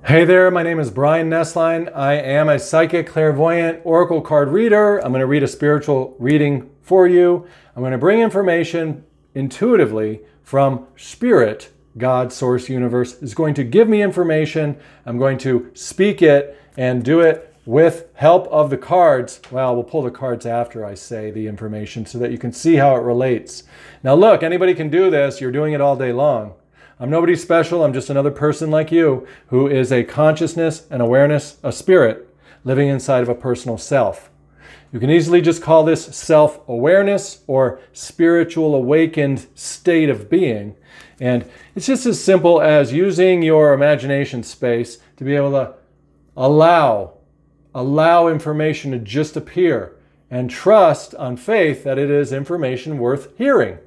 Hey there, my name is Brian Nesline. I am a psychic, clairvoyant, oracle card reader. I'm going to read a spiritual reading for you. I'm going to bring information intuitively from Spirit. God, Source, Universe is going to give me information. I'm going to speak it and do it with help of the cards. Well, we'll pull the cards after I say the information so that you can see how it relates. Now look, anybody can do this. You're doing it all day long. I'm nobody special. I'm just another person like you who is a consciousness, an awareness, a spirit living inside of a personal self. You can easily just call this self-awareness or spiritual awakened state of being. And it's just as simple as using your imagination space to be able to allow information to just appear and trust on faith that it is information worth hearing.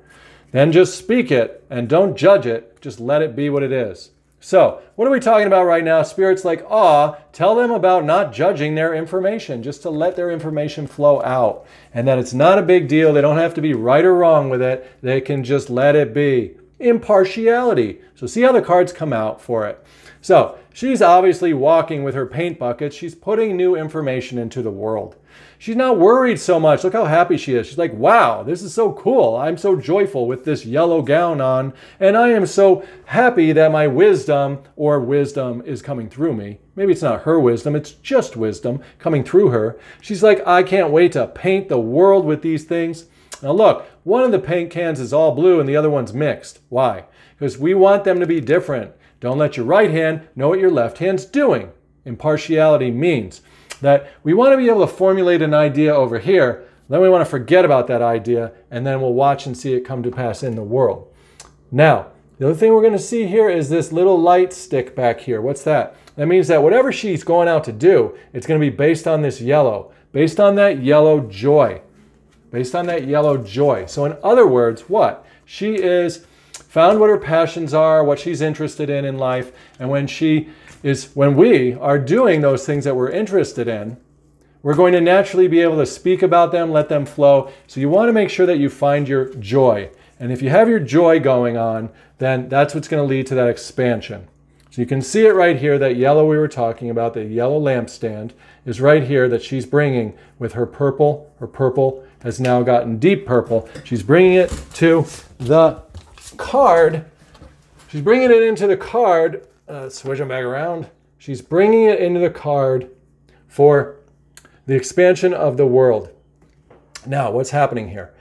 Then just speak it and don't judge it. Just let it be what it is. So what are we talking about right now? Spirits like, tell them about not judging their information, just to let their information flow out. And that it's not a big deal. They don't have to be right or wrong with it. They can just let it be. Impartiality. So see how the cards come out for it. So she's obviously walking with her paint bucket. She's putting new information into the world. She's not worried so much. Look how happy she is. She's like, wow, this is so cool. I'm so joyful with this yellow gown on. And I am so happy that my wisdom is coming through me. Maybe it's not her wisdom. It's just wisdom coming through her. She's like, I can't wait to paint the world with these things. Now look, one of the paint cans is all blue and the other one's mixed. Why? Because we want them to be different. Don't let your right hand know what your left hand's doing. Impartiality means that we want to be able to formulate an idea over here, then we want to forget about that idea, and then we'll watch and see it come to pass in the world. Now, the other thing we're going to see here is this little light stick back here. What's that? That means that whatever she's going out to do, it's going to be based on this yellow, based on that yellow joy, based on that yellow joy. So in other words, what? She is found what her passions are, what she's interested in life, and when we are doing those things that we're interested in, we're going to naturally be able to speak about them, let them flow. So you want to make sure that you find your joy. And if you have your joy going on, then that's what's going to lead to that expansion. So you can see it right here, that yellow we were talking about, the yellow lampstand is right here that she's bringing with her purple. Her purple has now gotten deep purple. She's bringing it to the card. She's bringing it into the card. Switch them back around. She's bringing it into the card for the expansion of the world. Now, what's happening here?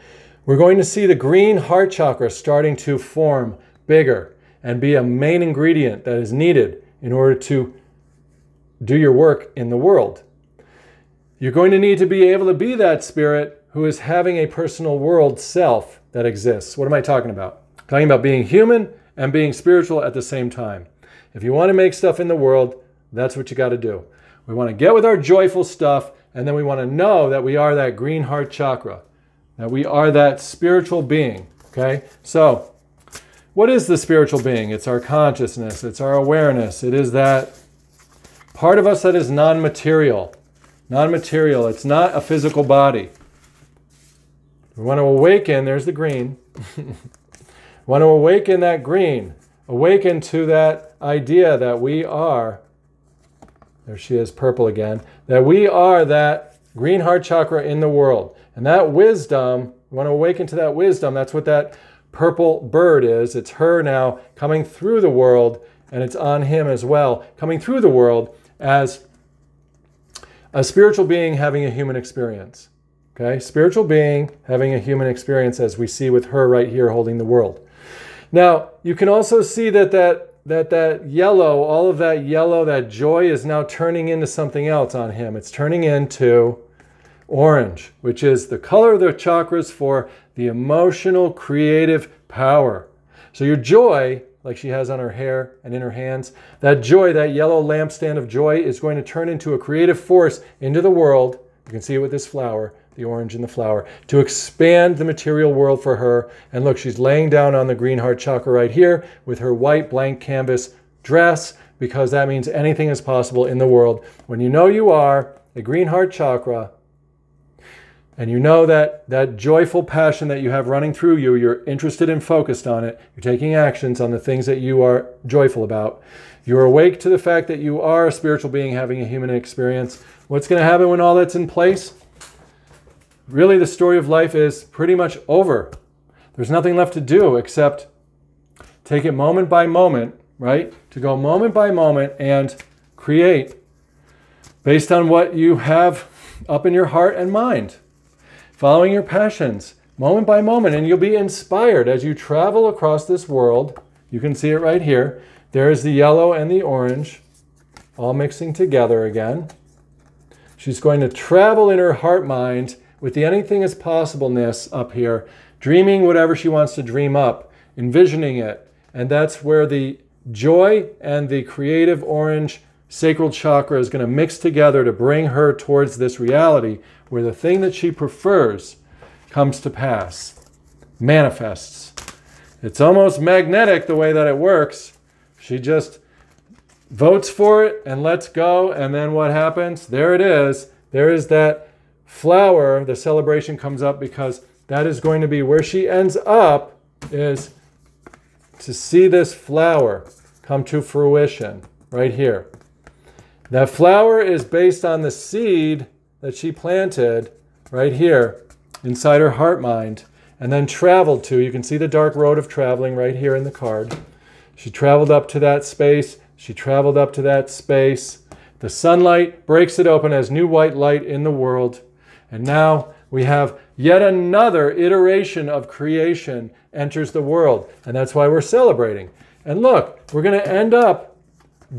We're going to see the green heart chakra starting to form bigger and be a main ingredient that is needed in order to do your work in the world. You're going to need to be able to be that spirit who is having a personal world self that exists. What am I talking about? I'm talking about being human and being spiritual at the same time. If you want to make stuff in the world, that's what you got to do. We want to get with our joyful stuff, and then we want to know that we are that green heart chakra, that we are that spiritual being, okay? So, what is the spiritual being? It's our consciousness, it's our awareness, it is that part of us that is non-material. Non-material, it's not a physical body. We want to awaken, there's the green. We want to awaken that green. Awaken to that idea that we are, there she is, purple again, that we are that green heart chakra in the world. And that wisdom, we want to awaken to that wisdom. That's what that purple bird is. It's her now coming through the world, and it's on him as well, coming through the world as a spiritual being having a human experience. Okay? Spiritual being having a human experience, as we see with her right here holding the world. Now, you can also see that yellow, all of that yellow, that joy is now turning into something else on him. It's turning into orange, which is the color of the chakras for the emotional, creative power. So your joy, like she has on her hair and in her hands, that joy, that yellow lampstand of joy is going to turn into a creative force into the world. You can see it with this flower, the orange in the flower, to expand the material world for her. And look, she's laying down on the green heart chakra right here with her white blank canvas dress, because that means anything is possible in the world. When you know you are a green heart chakra, and you know that that joyful passion that you have running through you, you're interested and focused on it, you're taking actions on the things that you are joyful about, you're awake to the fact that you are a spiritual being having a human experience, what's going to happen when all that's in place? Really, the story of life is pretty much over. There's nothing left to do except take it moment by moment, right? To go moment by moment and create based on what you have up in your heart and mind, following your passions moment by moment, and you'll be inspired as you travel across this world. You can see it right here. There's the yellow and the orange all mixing together again. She's going to travel in her heart mind with the anything is possibleness up here, dreaming whatever she wants to dream up, envisioning it. And that's where the joy and the creative orange sacral chakra is going to mix together to bring her towards this reality where the thing that she prefers comes to pass, manifests. It's almost magnetic the way that it works. She just votes for it and lets go, and then what happens? There it is. There is that flower. The celebration comes up because that is going to be where she ends up, is to see this flower come to fruition right here. That flower is based on the seed that she planted right here inside her heart mind and then traveled to. You can see the dark road of traveling right here in the card. She traveled up to that space. She traveled up to that space. The sunlight breaks it open as new white light in the world. And now we have yet another iteration of creation enters the world. And that's why we're celebrating. And look, we're going to end up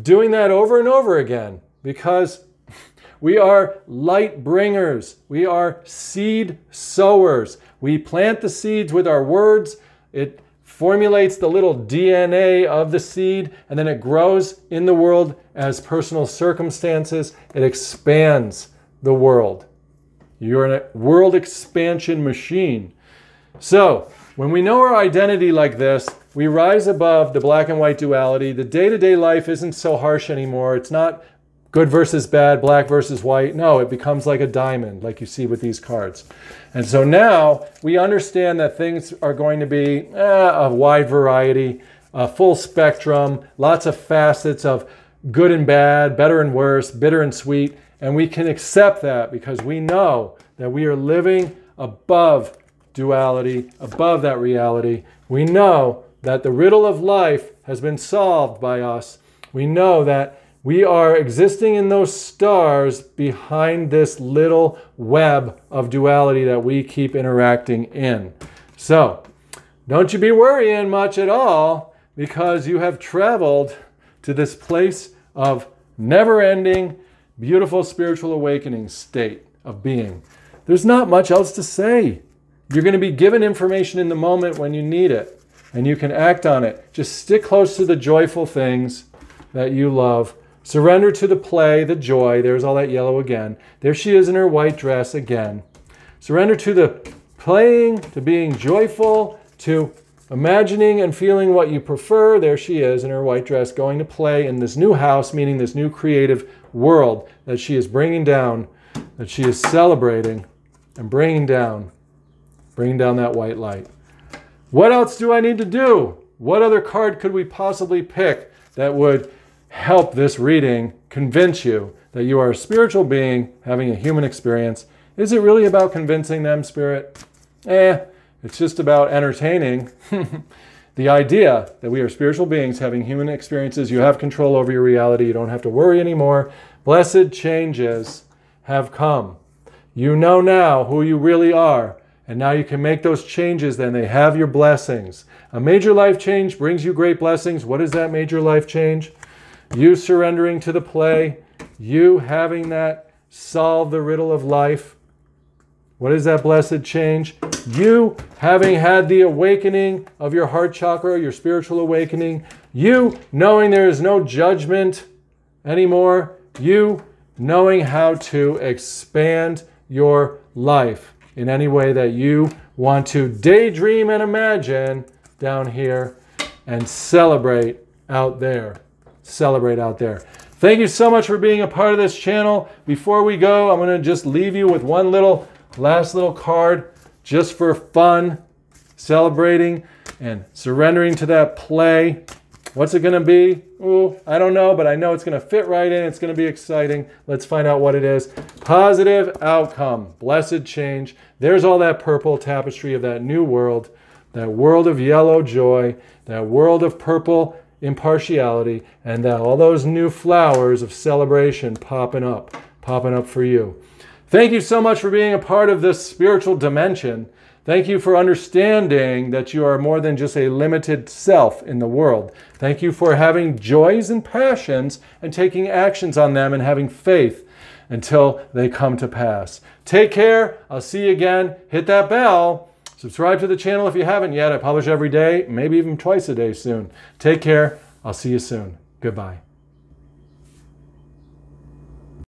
doing that over and over again because we are light bringers. We are seed sowers. We plant the seeds with our words. It formulates the little DNA of the seed, and then it grows in the world as personal circumstances. It expands the world. You're a world expansion machine. So, when we know our identity like this, we rise above the black and white duality. The day-to-day life isn't so harsh anymore. It's not good versus bad, black versus white. No, it becomes like a diamond, like you see with these cards. And so now we understand that things are going to be a wide variety, a full spectrum, lots of facets of good and bad, better and worse, bitter and sweet. And we can accept that because we know that we are living above duality, above that reality. We know that the riddle of life has been solved by us. We know that we are existing in those stars behind this little web of duality that we keep interacting in. So, don't you be worrying much at all because you have traveled to this place of never-ending, beautiful spiritual awakening state of being. There's not much else to say. You're going to be given information in the moment when you need it, and you can act on it. Just stick close to the joyful things that you love. Surrender to the play, the joy. There's all that yellow again. There she is in her white dress again. Surrender to the playing, to being joyful, to imagining and feeling what you prefer. There she is in her white dress going to play in this new house, meaning this new creative world that she is bringing down, that she is celebrating and bringing down that white light. What else do I need to do? What other card could we possibly pick that would help this reading convince you that you are a spiritual being having a human experience? Is it really about convincing them, Spirit? It's just about entertaining the idea that we are spiritual beings having human experiences. You have control over your reality. You don't have to worry anymore. Blessed changes have come. You know now who you really are. And now you can make those changes, then they have your blessings. A major life change brings you great blessings. What is that major life change? You surrendering to the play. You having that solve the riddle of life. What is that blessed change? You having had the awakening of your heart chakra, your spiritual awakening. You knowing there is no judgment anymore. You knowing how to expand your life in any way that you want to daydream and imagine down here and celebrate out there. Celebrate out there. Thank you so much for being a part of this channel. Before we go, I'm going to just leave you with one little last little card just for fun, celebrating and surrendering to that play. What's it going to be? Ooh, I don't know, but I know it's going to fit right in. It's going to be exciting. Let's find out what it is. Positive outcome, blessed change. There's all that purple tapestry of that new world, that world of yellow joy, that world of purple impartiality, and all those new flowers of celebration popping up for you. Thank you so much for being a part of this spiritual dimension. Thank you for understanding that you are more than just a limited self in the world. Thank you for having joys and passions and taking actions on them and having faith until they come to pass. Take care. I'll see you again. Hit that bell. Subscribe to the channel if you haven't yet. I publish every day, maybe even twice a day soon. Take care. I'll see you soon. Goodbye.